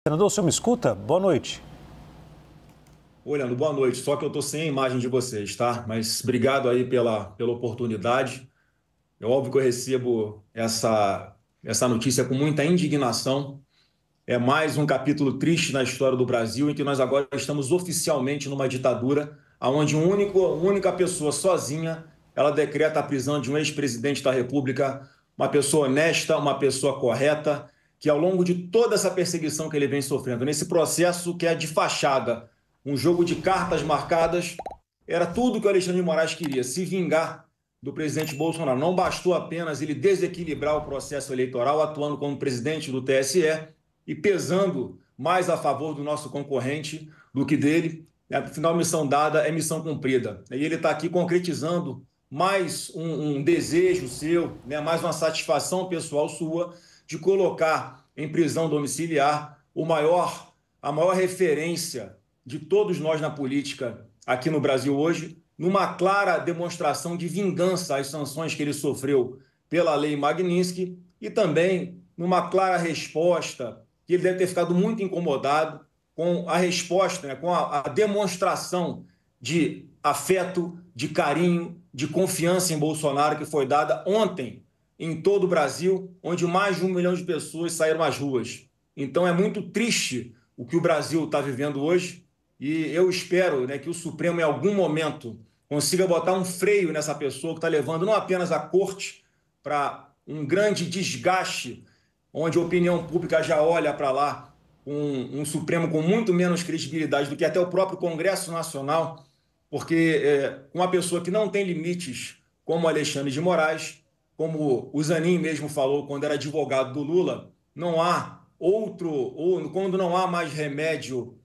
Senador, o senhor me escuta? Boa noite. Oi, Leandro, boa noite. Só que eu estou sem a imagem de vocês, tá? Mas obrigado aí pela oportunidade. É óbvio que eu recebo essa notícia com muita indignação. É mais um capítulo triste na história do Brasil, em que nós agora estamos oficialmente numa ditadura, onde uma única pessoa sozinha, ela decreta a prisão de um ex-presidente da República, uma pessoa honesta, uma pessoa correta, que ao longo de toda essa perseguição que ele vem sofrendo, nesse processo que é de fachada, um jogo de cartas marcadas, era tudo que o Alexandre de Moraes queria, se vingar do presidente Bolsonaro. Não bastou apenas ele desequilibrar o processo eleitoral, atuando como presidente do TSE e pesando mais a favor do nosso concorrente do que dele. Afinal, missão dada é missão cumprida. E ele está aqui concretizando mais um desejo seu, né, mais uma satisfação pessoal sua de colocar em prisão domiciliar a maior referência de todos nós na política aqui no Brasil hoje, numa clara demonstração de vingança às sanções que ele sofreu pela Lei Magnitsky e também numa clara resposta que ele deve ter ficado muito incomodado com a resposta, né, com a demonstração de afeto, de carinho, de confiança em Bolsonaro que foi dada ontem em todo o Brasil, onde mais de 1 milhão de pessoas saíram às ruas. Então é muito triste o que o Brasil está vivendo hoje e eu espero, né, que o Supremo em algum momento consiga botar um freio nessa pessoa que está levando não apenas a corte para um grande desgaste, onde a opinião pública já olha para lá um Supremo com muito menos credibilidade do que até o próprio Congresso Nacional, porque uma pessoa que não tem limites, como Alexandre de Moraes, como o Zanin mesmo falou quando era advogado do Lula, não há outro, ou quando não há mais remédio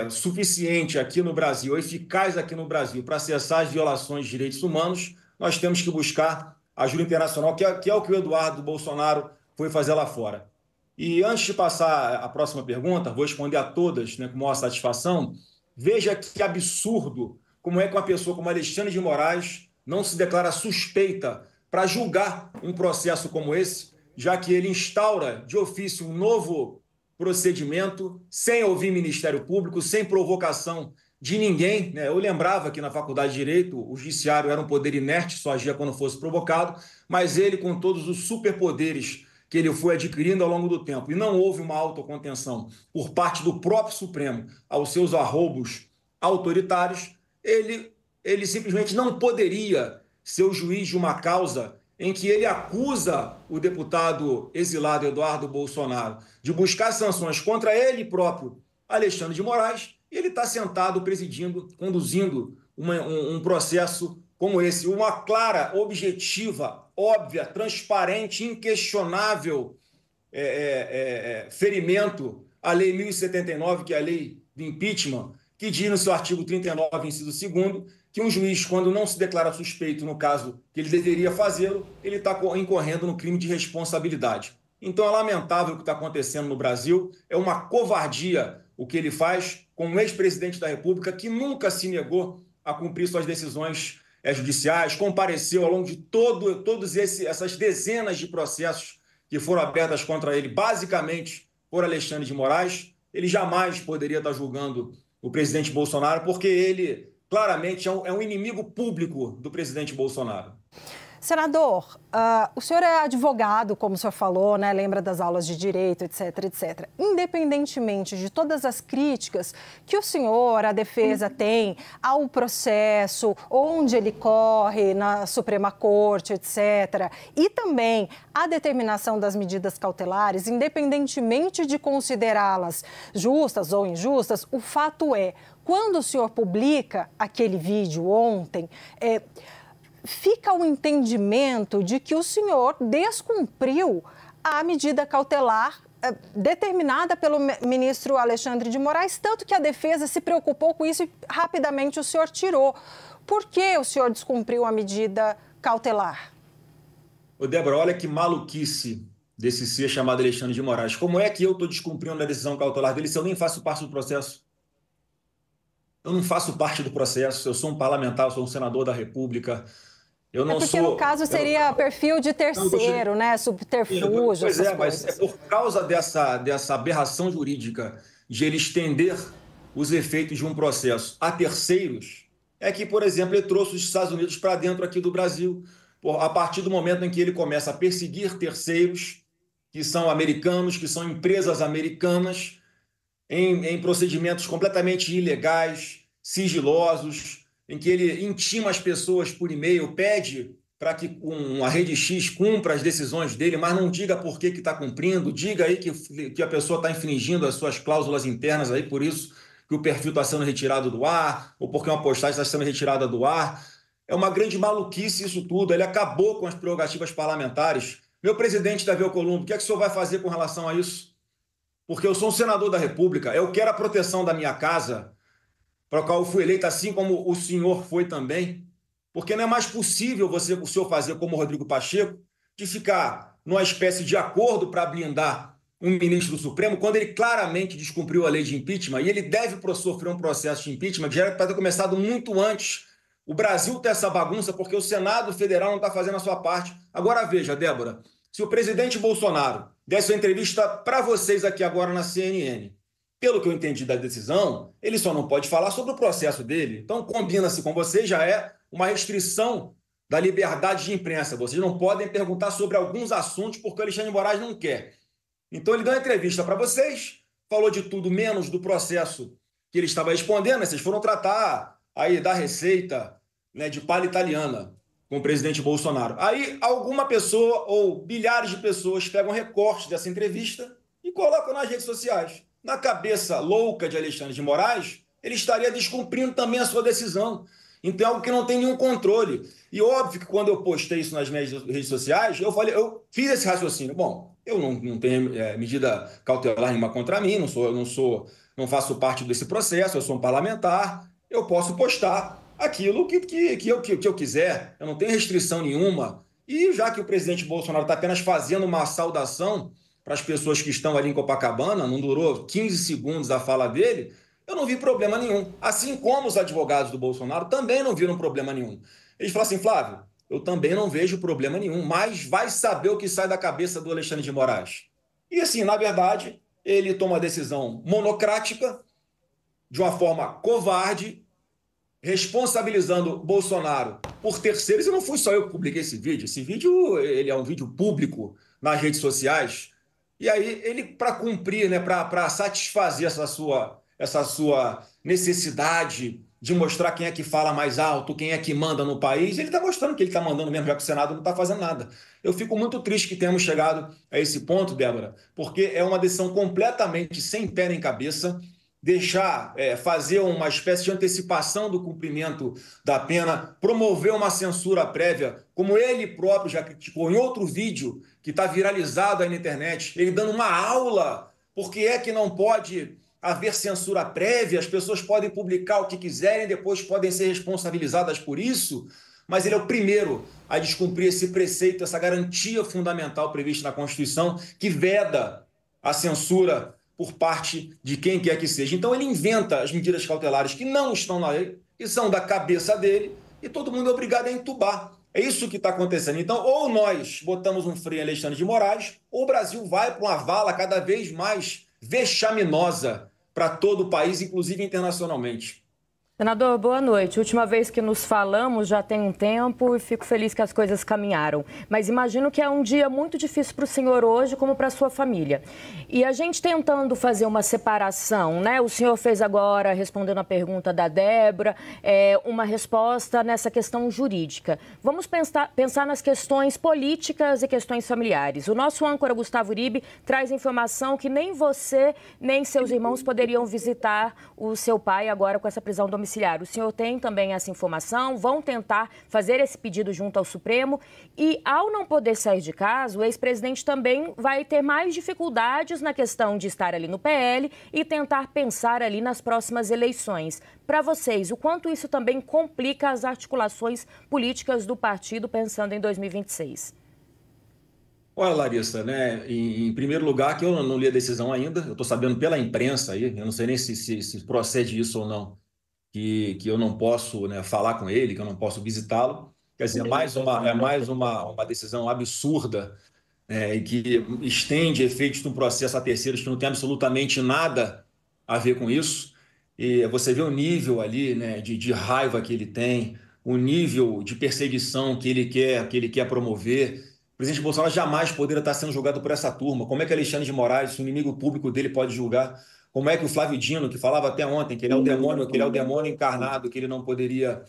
suficiente aqui no Brasil, eficaz aqui no Brasil, para cessar as violações de direitos humanos, nós temos que buscar ajuda internacional, que é o que o Eduardo Bolsonaro foi fazer lá fora. E antes de passar a próxima pergunta, vou responder a todas, né, com maior satisfação. Veja que absurdo como é que uma pessoa como Alexandre de Moraes não se declara suspeita para julgar um processo como esse, já que ele instaura de ofício um novo procedimento, sem ouvir Ministério Público, sem provocação de ninguém, né? Eu lembrava que na Faculdade de Direito o judiciário era um poder inerte, só agia quando fosse provocado, mas ele, com todos os superpoderes que ele foi adquirindo ao longo do tempo, e não houve uma autocontenção por parte do próprio Supremo aos seus arroubos autoritários, ele simplesmente não poderia ser o juiz de uma causa em que ele acusa o deputado exilado Eduardo Bolsonaro de buscar sanções contra ele próprio, Alexandre de Moraes, e ele está sentado presidindo, conduzindo um processo como esse, uma clara, objetiva, óbvia, transparente, inquestionável ferimento à Lei 1079, que é a lei do impeachment, que diz no seu artigo 39, inciso 2º, que um juiz, quando não se declara suspeito no caso que ele deveria fazê-lo, ele está incorrendo no crime de responsabilidade. Então é lamentável o que está acontecendo no Brasil, é uma covardia o que ele faz como ex-presidente da República, que nunca se negou a cumprir suas decisões judiciais, compareceu ao longo de todas essas dezenas de processos que foram abertas contra ele, basicamente por Alexandre de Moraes. Ele jamais poderia estar julgando o presidente Bolsonaro, porque ele claramente é um inimigo público do presidente Bolsonaro. Senador, o senhor é advogado, como o senhor falou, né? Lembra das aulas de direito, etc, etc. Independentemente de todas as críticas que o senhor, a defesa tem ao processo, onde ele corre na Suprema Corte, etc., e também a determinação das medidas cautelares, independentemente de considerá-las justas ou injustas, o fato é, quando o senhor publica aquele vídeo ontem, fica o entendimento de que o senhor descumpriu a medida cautelar determinada pelo ministro Alexandre de Moraes, tanto que a defesa se preocupou com isso e rapidamente o senhor tirou. Por que o senhor descumpriu a medida cautelar? Ô, Débora, olha que maluquice desse ser chamado Alexandre de Moraes. Como é que eu estou descumprindo a decisão cautelar dele se eu nem faço parte do processo? Eu não faço parte do processo, eu sou um parlamentar, eu sou um senador da República. Eu não porque sou... no caso seria perfil de terceiro, né? Subterfúgio, Pois essas mas coisas. é por causa dessa aberração jurídica de ele estender os efeitos de um processo a terceiros, é que, por exemplo, ele trouxe os Estados Unidos para dentro aqui do Brasil, a partir do momento em que ele começa a perseguir terceiros, que são americanos, que são empresas americanas, em procedimentos completamente ilegais, sigilosos, em que ele intima as pessoas por e-mail, pede para que a rede X cumpra as decisões dele, mas não diga por que está cumprindo, diga aí que a pessoa está infringindo as suas cláusulas internas, aí por isso que o perfil está sendo retirado do ar, ou porque uma postagem está sendo retirada do ar. É uma grande maluquice isso tudo. Ele acabou com as prerrogativas parlamentares. Meu presidente Davi Alcolumbre, o que é que o senhor vai fazer com relação a isso? Porque eu sou um senador da República, eu quero a proteção da minha casa, para a qual eu fui eleito, assim como o senhor foi também, porque não é mais possível o senhor fazer como o Rodrigo Pacheco, de ficar numa espécie de acordo para blindar um ministro do Supremo, quando ele claramente descumpriu a lei de impeachment, e ele deve sofrer um processo de impeachment que já era para ter começado muito antes. O Brasil tem essa bagunça porque o Senado Federal não está fazendo a sua parte. Agora veja, Débora, se o presidente Bolsonaro desse uma entrevista para vocês aqui agora na CNN, pelo que eu entendi da decisão, ele só não pode falar sobre o processo dele. Então, combina-se com vocês, já é uma restrição da liberdade de imprensa. Vocês não podem perguntar sobre alguns assuntos porque o Alexandre de Moraes não quer. Então, ele deu uma entrevista para vocês, falou de tudo menos do processo que ele estava respondendo. Né? Vocês foram tratar aí da receita, né, de palha italiana com o presidente Bolsonaro. Aí alguma pessoa ou milhares de pessoas pegam recortes dessa entrevista e colocam nas redes sociais. Na cabeça louca de Alexandre de Moraes, ele estaria descumprindo também a sua decisão. Então é algo que não tem nenhum controle. E óbvio que quando eu postei isso nas minhas redes sociais, eu fiz esse raciocínio. Bom, eu não tenho medida cautelar nenhuma contra mim, não faço parte desse processo, eu sou um parlamentar, eu posso postar aquilo que eu quiser, eu não tenho restrição nenhuma. E já que o presidente Bolsonaro está apenas fazendo uma saudação para as pessoas que estão ali em Copacabana, não durou 15 segundos a fala dele, eu não vi problema nenhum. Assim como os advogados do Bolsonaro também não viram problema nenhum. Eles falaram assim, Flávio, eu também não vejo problema nenhum, mas vai saber o que sai da cabeça do Alexandre de Moraes. E assim, na verdade, ele toma uma decisão monocrática, de uma forma covarde, responsabilizando Bolsonaro por terceiros. E não fui só eu que publiquei esse vídeo. Esse vídeo ele é um vídeo público nas redes sociais. E aí ele, para cumprir, né, para satisfazer essa sua necessidade de mostrar quem é que fala mais alto, quem é que manda no país, ele está mostrando que ele está mandando mesmo, já que o Senado não está fazendo nada. Eu fico muito triste que tenhamos chegado a esse ponto, Débora, porque é uma decisão completamente sem pé nem cabeça, fazer uma espécie de antecipação do cumprimento da pena, promover uma censura prévia, como ele próprio já criticou em outro vídeo que está viralizado aí na internet, ele dando uma aula, porque é que não pode haver censura prévia, as pessoas podem publicar o que quiserem, depois podem ser responsabilizadas por isso, mas ele é o primeiro a descumprir esse preceito, essa garantia fundamental prevista na Constituição, que veda a censura por parte de quem quer que seja. Então ele inventa as medidas cautelares que não estão na lei, que são da cabeça dele, e todo mundo é obrigado a entubar. É isso que está acontecendo. Então, ou nós botamos um freio em Alexandre de Moraes, ou o Brasil vai para uma vala cada vez mais vexaminosa para todo o país, inclusive internacionalmente. Senador, boa noite. Última vez que nos falamos já tem um tempo e fico feliz que as coisas caminharam. Mas imagino que é um dia muito difícil para o senhor hoje, como para a sua família. E a gente tentando fazer uma separação, né? O senhor fez agora, respondendo a pergunta da Débora, uma resposta nessa questão jurídica. Vamos pensar nas questões políticas e questões familiares. O nosso âncora, Gustavo Uribe, traz informação que nem você, nem seus irmãos poderiam visitar o seu pai agora com essa prisão domiciliar. O senhor tem também essa informação? Vão tentar fazer esse pedido junto ao Supremo? E, ao não poder sair de casa, o ex-presidente também vai ter mais dificuldades na questão de estar ali no PL e tentar pensar ali nas próximas eleições. Para vocês, o quanto isso também complica as articulações políticas do partido pensando em 2026? Olha, Larissa, né? Em primeiro lugar, que eu não li a decisão ainda, eu estou sabendo pela imprensa aí, eu não sei nem se procede isso ou não, que eu não posso, né, falar com ele, que eu não posso visitá-lo. Quer dizer, é mais uma decisão absurda, e que estende efeitos de um processo a terceiros que não tem absolutamente nada a ver com isso. E você vê o nível ali, né, de raiva que ele tem, o nível de perseguição que ele quer promover. O presidente Bolsonaro jamais poderia estar sendo julgado por essa turma. Como é que Alexandre de Moraes, o inimigo público dele, pode julgar? Como é que o Flávio Dino, que falava até ontem que ele é o demônio encarnado, que ele não poderia,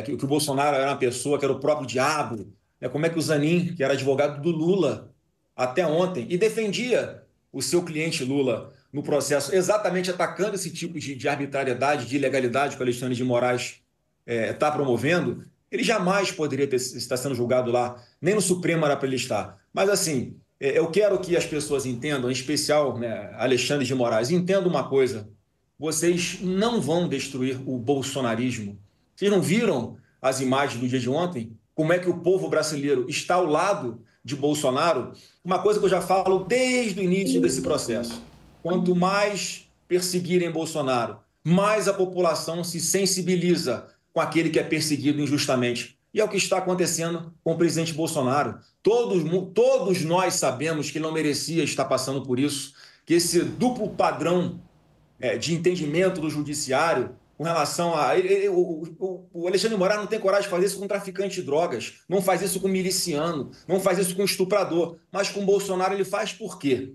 que o Bolsonaro era uma pessoa que era o próprio diabo, como é que o Zanin, que era advogado do Lula até ontem, e defendia o seu cliente Lula no processo, exatamente atacando esse tipo de arbitrariedade, de ilegalidade que o Alexandre de Moraes está promovendo, ele jamais poderia estar sendo julgado lá, nem no Supremo era para ele estar. Mas, assim, eu quero que as pessoas entendam, em especial, né, Alexandre de Moraes, entendam uma coisa: vocês não vão destruir o bolsonarismo. Vocês não viram as imagens do dia de ontem? Como é que o povo brasileiro está ao lado de Bolsonaro? Uma coisa que eu já falo desde o início desse processo: quanto mais perseguirem Bolsonaro, mais a população se sensibiliza com aquele que é perseguido injustamente. E é o que está acontecendo com o presidente Bolsonaro. Todos nós sabemos que ele não merecia estar passando por isso, que esse duplo padrão de entendimento do judiciário com relação a... O Alexandre de Moraes não tem coragem de fazer isso com traficante de drogas, não faz isso com miliciano, não faz isso com estuprador, mas com Bolsonaro ele faz por quê?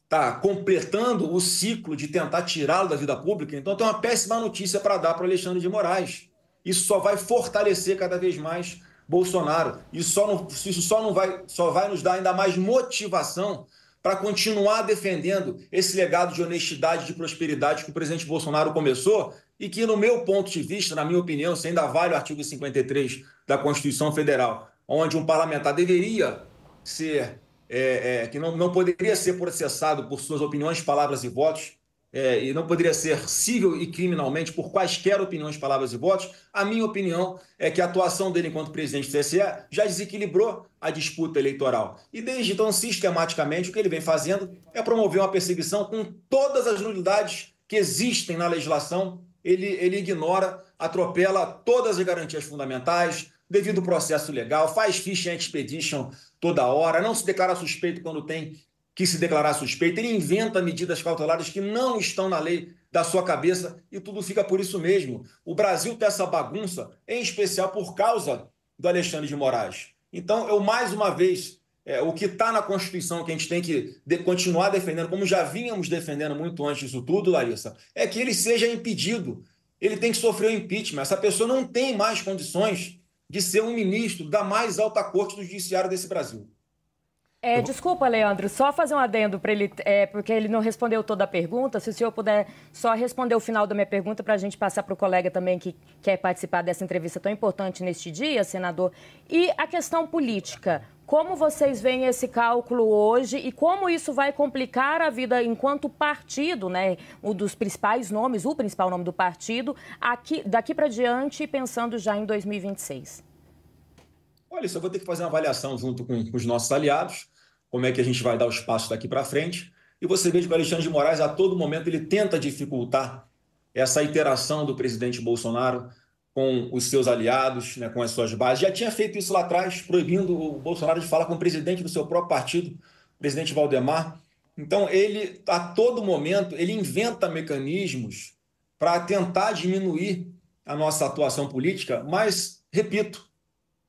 Está completando o ciclo de tentar tirá-lo da vida pública. Então tem uma péssima notícia para dar para o Alexandre de Moraes. Isso só vai fortalecer cada vez mais Bolsonaro. Isso só vai nos dar ainda mais motivação para continuar defendendo esse legado de honestidade, de prosperidade que o presidente Bolsonaro começou e que, no meu ponto de vista, na minha opinião, se ainda vale o artigo 53 da Constituição Federal, onde um parlamentar deveria ser... que não poderia ser processado por suas opiniões, palavras e votos, e não poderia ser civil e criminalmente por quaisquer opiniões, palavras e votos. A minha opinião é que a atuação dele enquanto presidente do TSE já desequilibrou a disputa eleitoral. E desde então, sistematicamente, o que ele vem fazendo é promover uma perseguição com todas as nulidades que existem na legislação. Ele ignora, atropela todas as garantias fundamentais, devido ao processo legal, faz ficha anti-expedition toda hora, não se declara suspeito quando tem que se declarar suspeito, ele inventa medidas cautelares que não estão na lei da sua cabeça e tudo fica por isso mesmo. O Brasil tem essa bagunça, em especial por causa do Alexandre de Moraes. Então, eu mais uma vez, o que está na Constituição que a gente tem que continuar defendendo, como já vínhamos defendendo muito antes disso tudo, Larissa, é que ele seja impedido, ele tem que sofrer o impeachment. Essa pessoa não tem mais condições de ser um ministro da mais alta corte do judiciário desse Brasil. Desculpa, Leandro, só fazer um adendo para ele, porque ele não respondeu toda a pergunta. Se o senhor puder só responder o final da minha pergunta para a gente passar para o colega também que quer participar dessa entrevista tão importante neste dia, senador. E a questão política, como vocês veem esse cálculo hoje e como isso vai complicar a vida enquanto partido, né? Um dos principais nomes, o principal nome do partido, daqui para diante, pensando já em 2026? Olha, isso eu vou ter que fazer uma avaliação junto com os nossos aliados, como é que a gente vai dar os passos daqui para frente. E você vê que o Alexandre de Moraes, a todo momento, ele tenta dificultar essa interação do presidente Bolsonaro com os seus aliados, né, com as suas bases. Já tinha feito isso lá atrás, proibindo o Bolsonaro de falar com o presidente do seu próprio partido, o presidente Valdemar. Então, ele, a todo momento, ele inventa mecanismos para tentar diminuir a nossa atuação política, mas, repito,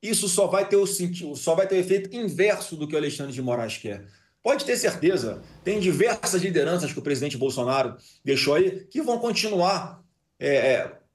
isso só vai ter o efeito inverso do que o Alexandre de Moraes quer. Pode ter certeza, tem diversas lideranças que o presidente Bolsonaro deixou aí que vão continuar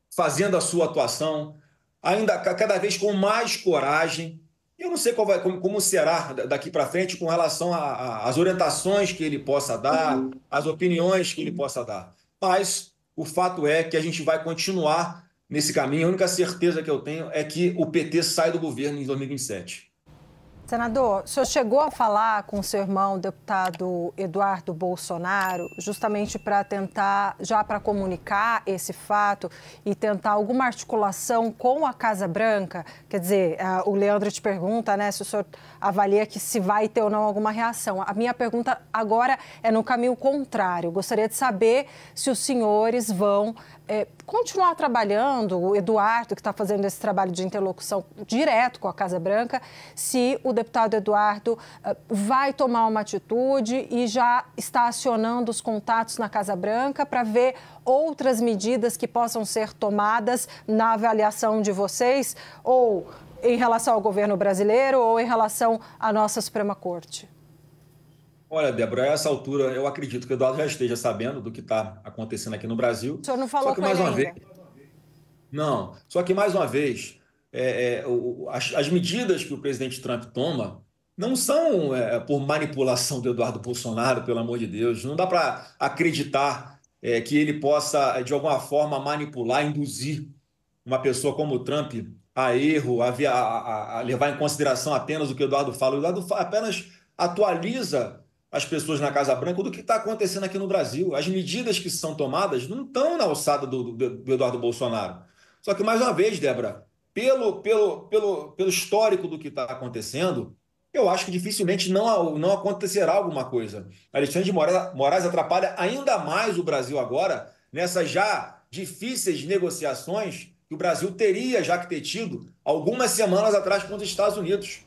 fazendo a sua atuação, ainda cada vez com mais coragem. Eu não sei como será daqui para frente com relação às orientações que ele possa dar, às opiniões que ele possa dar. Mas o fato é que a gente vai continuar nesse caminho. A única certeza que eu tenho é que o PT sai do governo em 2027. Senador, o senhor chegou a falar com o seu irmão, o deputado Eduardo Bolsonaro, justamente para tentar, já para comunicar esse fato e tentar alguma articulação com a Casa Branca? Quer dizer, o Leandro te pergunta, né, se o senhor avalia que se vai ter ou não alguma reação. A minha pergunta agora é no caminho contrário. Gostaria de saber se os senhores vão continuar trabalhando, o Eduardo, que está fazendo esse trabalho de interlocução direto com a Casa Branca, se o deputado Eduardo vai tomar uma atitude e já está acionando os contatos na Casa Branca para ver outras medidas que possam ser tomadas na avaliação de vocês, ou em relação ao governo brasileiro, ou em relação à nossa Suprema Corte. Olha, Débora, a essa altura eu acredito que o Eduardo já esteja sabendo do que está acontecendo aqui no Brasil. O senhor não falou com ele ainda? Não, só que mais uma vez, as medidas que o presidente Trump toma não são por manipulação do Eduardo Bolsonaro, pelo amor de Deus. Não dá para acreditar que ele possa, de alguma forma, manipular, induzir uma pessoa como o Trump a erro, a levar em consideração apenas o que o Eduardo fala. O Eduardo apenas atualiza as pessoas na Casa Branca do que está acontecendo aqui no Brasil. As medidas que são tomadas não estão na alçada do Eduardo Bolsonaro. Só que, mais uma vez, Débora, pelo histórico do que está acontecendo, eu acho que dificilmente não acontecerá alguma coisa. Alexandre de Moraes atrapalha ainda mais o Brasil agora, nessas já difíceis negociações que o Brasil teria já que ter tido algumas semanas atrás com os Estados Unidos.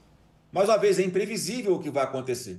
Mais uma vez, é imprevisível o que vai acontecer.